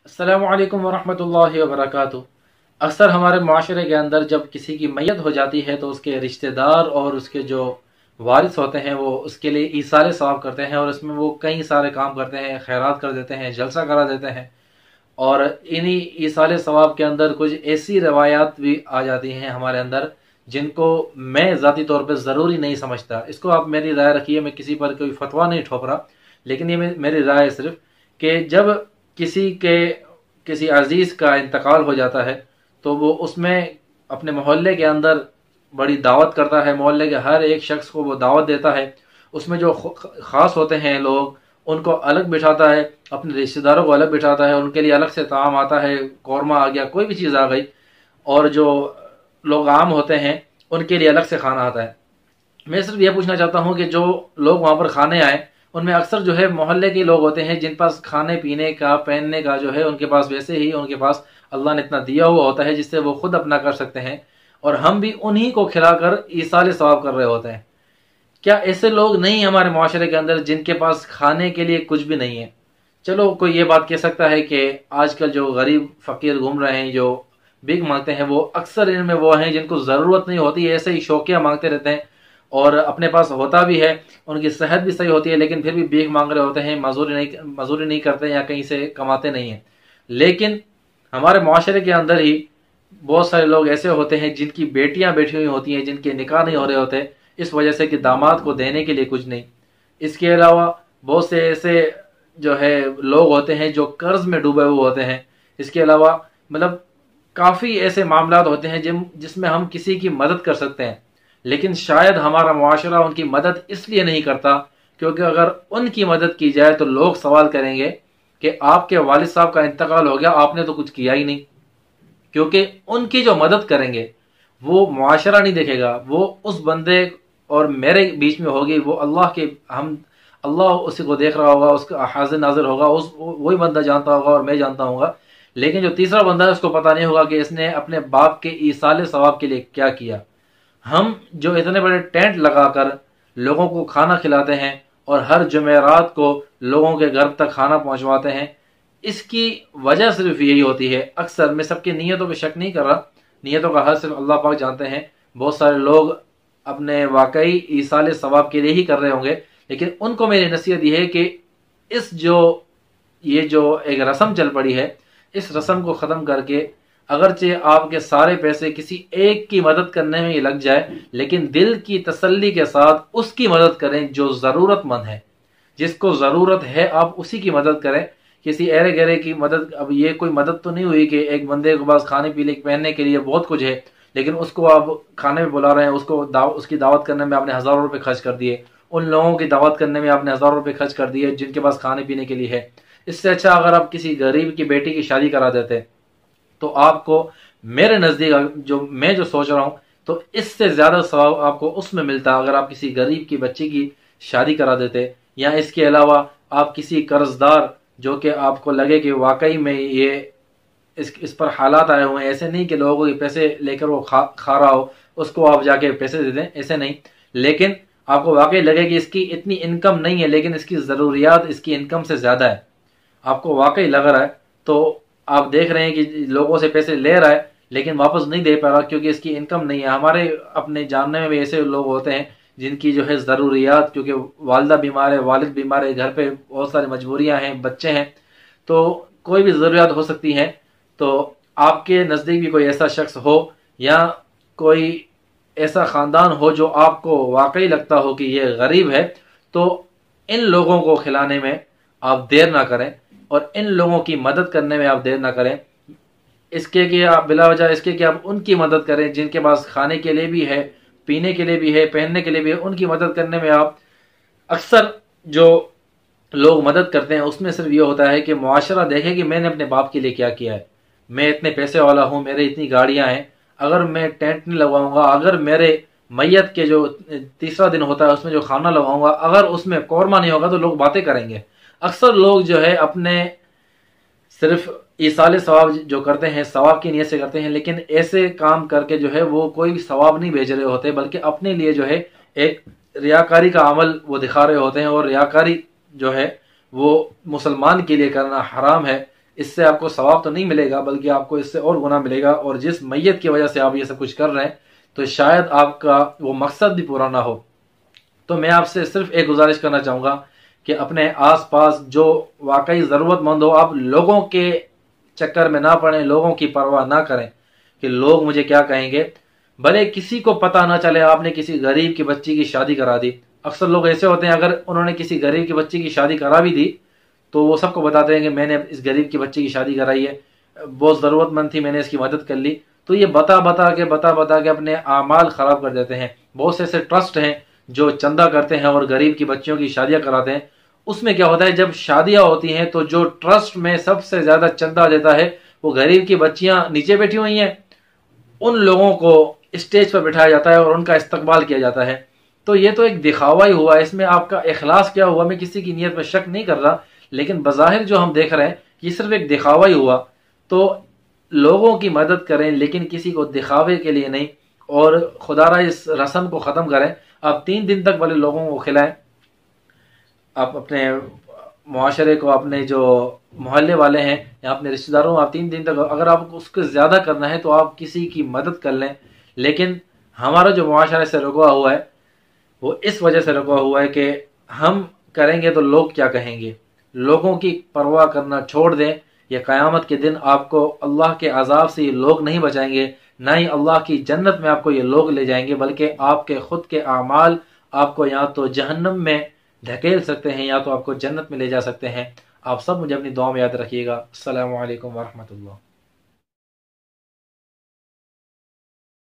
السلام علیکم ورحمۃ اللہ وبرکاتہ۔ اکثر ہمارے معاشرے کے اندر جب کسی کی میت ہو جاتی ہے تو اس کے رشتہ دار اور اس کے جو وارث ہوتے ہیں وہ اس کے لیے ایثار ثواب کرتے ہیں، اور اس میں وہ کئی سارے کام کرتے ہیں، خیرات کر دیتے ہیں، جلسہ کرا دیتے ہیں، اور انہی ایثار ثواب کے اندر کچھ ایسی روایات بھی آ جاتی ہیں ہمارے اندر جن کو میں ذاتی طور پہ ضروری نہیں سمجھتا۔ اس کو آپ میری رائے رکھیے، میں کسی پر کوئی فتویٰ نہیں ٹھوک رہا، لیکن یہ میری رائے ہے صرف کہ جب کسی عزیز کا انتقال ہو جاتا ہے تو وہ اس میں اپنے محلے کے اندر بڑی دعوت کرتا ہے، محلے کے ہر ایک شخص کو وہ دعوت دیتا ہے، اس میں جو خاص ہوتے ہیں لوگ ان کو الگ بٹھاتا ہے، اپنے رشتہ داروں کو الگ بٹھاتا ہے، ان کے لیے الگ سے طعام آتا ہے، قورمہ آ گیا، کوئی بھی چیز آ گئی، اور جو لوگ عام ہوتے ہیں ان کے لیے الگ سے کھانا آتا ہے۔ میں صرف یہ پوچھنا چاہتا ہوں کہ جو لوگ وہاں پر کھانے آئے ان میں اکثر جو ہے محلے کے لوگ ہوتے ہیں جن پاس کھانے پینے کا پہننے کا جو ہے ان کے پاس ویسے ہی ان کے پاس اللہ نے اتنا دیا ہوا ہوتا ہے جس سے وہ خود اپنا کر سکتے ہیں، اور ہم بھی انہی کو کھلا کر ایصال ثواب کر رہے ہوتے ہیں۔ کیا ایسے لوگ نہیں ہمارے معاشرے کے اندر جن کے پاس کھانے کے لیے کچھ بھی نہیں ہے؟ چلو کوئی یہ بات کہہ سکتا ہے کہ آج کل جو غریب فقیر گھوم رہے ہیں، جو بھیک مانگتے ہیں، وہ اکثر ان میں وہ ہیں جن کو ضرورت نہیں ہوتی، ایسے ہی شوقیہ مانگتے رہتے ہیں، اور اپنے پاس ہوتا بھی ہے، ان کی صحت بھی صحیح ہوتی ہے، لیکن پھر بھی بھیک مانگ رہے ہوتے ہیں، مزدوری نہیں کرتے یا کہیں سے کماتے نہیں ہیں۔ لیکن ہمارے معاشرے کے اندر ہی بہت سارے لوگ ایسے ہوتے ہیں جن کی بیٹیاں بیٹھی ہوئی ہوتی ہیں، جن کے نکاح نہیں ہو رہے ہوتے اس وجہ سے کہ داماد کو دینے کے لیے کچھ نہیں۔ اس کے علاوہ بہت سے ایسے جو ہے لوگ ہوتے ہیں جو قرض میں ڈوبے ہوئے ہوتے ہیں۔ اس کے علاوہ کافی ایسے معاملات ہوتے ہیں جس میں ہم کسی کی مدد کر سکتے ہیں، لیکن شاید ہمارا معاشرہ ان کی مدد اس لیے نہیں کرتا کیونکہ اگر ان کی مدد کی جائے تو لوگ سوال کریں گے کہ آپ کے والد صاحب کا انتقال ہو گیا، آپ نے تو کچھ کیا ہی نہیں۔ کیونکہ ان کی جو مدد کریں گے وہ معاشرہ نہیں دیکھے گا، وہ اس بندے اور میرے بیچ میں ہوگی، وہ اللہ اسی کو دیکھ رہا ہوگا، اس کا حاضر ناظر ہوگا، وہی بندہ جانتا ہوگا اور میں جانتا ہوں گا، لیکن جو تیسرا بندہ ہے اس کو پتہ نہیں ہوگا کہ اس نے اپنے باپ کے ایصال ثواب کے لیے کیا کیا۔ ہم جو اتنے بڑے ٹینٹ لگا کر لوگوں کو کھانا کھلاتے ہیں اور ہر جمعرات کو لوگوں کے گھر تک کھانا پہنچواتے ہیں، اس کی وجہ صرف یہی ہوتی ہے۔ اکثر میں سب کی نیتوں پہ شک نہیں کر رہا، نیتوں کا حل صرف اللہ پاک جانتے ہیں، بہت سارے لوگ اپنے واقعی ایصال ثواب کے لیے ہی کر رہے ہوں گے، لیکن ان کو میری نصیحت یہ ہے کہ یہ جو ایک رسم چل پڑی ہے، اس رسم کو ختم کر کے اگرچہ آپ کے سارے پیسے کسی ایک کی مدد کرنے میں یہ لگ جائے، لیکن دل کی تسلی کے ساتھ اس کی مدد کریں جو ضرورت مند ہے، جس کو ضرورت ہے آپ اسی کی مدد کریں۔ کسی ایرے گہرے کی مدد، اب یہ کوئی مدد تو نہیں ہوئی کہ ایک بندے کے پاس کھانے پینے پہننے کے لیے بہت کچھ ہے لیکن اس کو آپ کھانے میں بلا رہے ہیں، اس کی دعوت کرنے میں آپ نے ہزاروں روپے خرچ کر دیے، ان لوگوں کی دعوت کرنے میں آپ نے ہزاروں روپے خرچ کر دیے جن کے پاس کھانے پینے کے لیے ہے۔ اس سے اچھا اگر آپ کسی غریب کی بیٹی کی شادی کرا دیتے تو آپ کو میرے نزدیک میں جو سوچ رہا ہوں تو اس سے زیادہ ثواب آپ کو اس میں ملتا اگر آپ کسی غریب کی بچی کی شادی کرا دیتے، یا اس کے علاوہ آپ کسی قرض دار جو کہ آپ کو لگے کہ واقعی میں یہ اس پر حالات آئے ہوئے ہیں، ایسے نہیں کہ لوگوں کے پیسے لے کر وہ کھا رہا ہو اس کو آپ جا کے پیسے دے دیں، ایسے نہیں، لیکن آپ کو واقعی لگے کہ اس کی اتنی انکم نہیں ہے لیکن اس کی ضروریات اس کی انکم سے زیادہ ہے، آپ کو واقعی لگ رہا ہے، تو آپ دیکھ رہے ہیں کہ لوگوں سے پیسے لے رہا ہے لیکن واپس نہیں دے پا رہا کیونکہ اس کی انکم نہیں ہے۔ ہمارے اپنے جاننے میں بھی ایسے لوگ ہوتے ہیں جن کی جو ہے ضروریات، کیونکہ والدہ بیمار ہے، والد بیمار ہے، گھر پہ بہت ساری مجبوریاں ہیں، بچے ہیں، تو کوئی بھی ضروریات ہو سکتی ہیں۔ تو آپ کے نزدیک بھی کوئی ایسا شخص ہو یا کوئی ایسا خاندان ہو جو آپ کو واقعی لگتا ہو کہ یہ غریب ہے، تو ان لوگوں کو کھلانے میں آپ دیر نہ کریں اور ان لوگوں کی مدد کرنے میں آپ دیر نہ کریں، اس کے کہ آپ بلا وجہ اس کے کہ آپ ان کی مدد کریں جن کے پاس کھانے کے لیے بھی ہے، پینے کے لیے بھی ہے، پہننے کے لیے بھی ہے، ان کی مدد کرنے میں آپ اکثر جو لوگ مدد کرتے ہیں اس میں صرف یہ ہوتا ہے کہ معاشرہ دیکھے کہ میں نے اپنے باپ کے لیے کیا کیا ہے، میں اتنے پیسے والا ہوں، میرے اتنی گاڑیاں ہیں، اگر میں ٹینٹ نہیں لگواؤں گا، اگر میرے میت کے جو تیسرا دن ہوتا ہے اس میں جو کھانا لگاؤں گا اگر اس میں قورمہ نہیں ہوگا تو لوگ باتیں کریں گے۔ اکثر لوگ جو ہے اپنے صرف ایصال ثواب جو کرتے ہیں ثواب کی نیت سے کرتے ہیں، لیکن ایسے کام کر کے جو ہے وہ کوئی بھی ثواب نہیں بھیج رہے ہوتے بلکہ اپنے لیے جو ہے ایک ریاکاری کا عمل وہ دکھا رہے ہوتے ہیں، اور ریاکاری جو ہے وہ مسلمان کے لیے کرنا حرام ہے۔ اس سے آپ کو ثواب تو نہیں ملے گا بلکہ آپ کو اس سے اور گناہ ملے گا، اور جس میت کی وجہ سے آپ یہ سب کچھ کر رہے ہیں تو شاید آپ کا وہ مقصد بھی پورا نہ ہو۔ تو میں آپ سے صرف ایک گزارش کرنا چاہوں گا کہ اپنے آس پاس جو واقعی ضرورت مند ہو، آپ لوگوں کے چکر میں نہ پڑیں، لوگوں کی پرواہ نہ کریں کہ لوگ مجھے کیا کہیں گے۔ بھلے کسی کو پتہ نہ چلے آپ نے کسی غریب کی بچی کی شادی کرا دی، اکثر لوگ ایسے ہوتے ہیں اگر انہوں نے کسی غریب کی بچی کی شادی کرا بھی دی تو وہ سب کو بتاتے ہیں کہ میں نے اس غریب کی بچی کی شادی کرائی ہے، بہت ضرورت مند تھی، میں نے اس کی مدد کر لی۔ تو یہ بتا بتا کے اپنے اعمال خراب کر دیتے ہیں۔ بہت سے ایسے ٹرسٹ ہیں جو چندہ کرتے ہیں اور غریب کی بچیوں کی شادیاں کراتے ہیں۔ اس میں کیا ہوتا ہے، جب شادیاں ہوتی ہیں تو جو ٹرسٹ میں سب سے زیادہ چندہ دیتا ہے وہ غریب کی بچیاں نیچے بیٹھی ہوئی ہیں، ان لوگوں کو اسٹیج پر بٹھایا جاتا ہے اور ان کا استقبال کیا جاتا ہے۔ تو یہ تو ایک دکھاوا ہی ہوا، اس میں آپ کا اخلاص کیا ہوا، میں کسی کی نیت میں شک نہیں کر رہا، لیکن بظاہر جو ہم دیکھ رہے ہیں یہ صرف ایک دکھاوا ہی ہوا۔ تو لوگوں کی مدد کریں لیکن کسی کو دکھاوے کے لیے نہیں، اور خدا را اس رسم کو ختم کریں۔ آپ 3 دن تک والے لوگوں کو کھلائیں، آپ اپنے معاشرے کو، اپنے جو محلے والے ہیں یا اپنے رشتہ داروں، آپ 3 دن تک، اگر آپ اس کو زیادہ کرنا ہے تو آپ کسی کی مدد کر لیں۔ لیکن ہمارا جو معاشرے سے رکا ہوا ہے وہ اس وجہ سے رکا ہوا ہے کہ ہم کریں گے تو لوگ کیا کہیں گے، لوگوں کی پرواہ کرنا چھوڑ دیں۔ یہ قیامت کے دن آپ کو اللہ کے عذاب سے یہ لوگ نہیں بچائیں گے، نہ ہی اللہ کی جنت میں آپ کو یہ لوگ لے جائیں گے، بلکہ آپ کے خود کے اعمال آپ کو یا تو جہنم میں دھکیل سکتے ہیں یا تو آپ کو جنت میں لے جا سکتے ہیں۔ آپ سب مجھے اپنی دعا میں یاد رکھیے گا۔ السلام علیکم ورحمۃ اللہ۔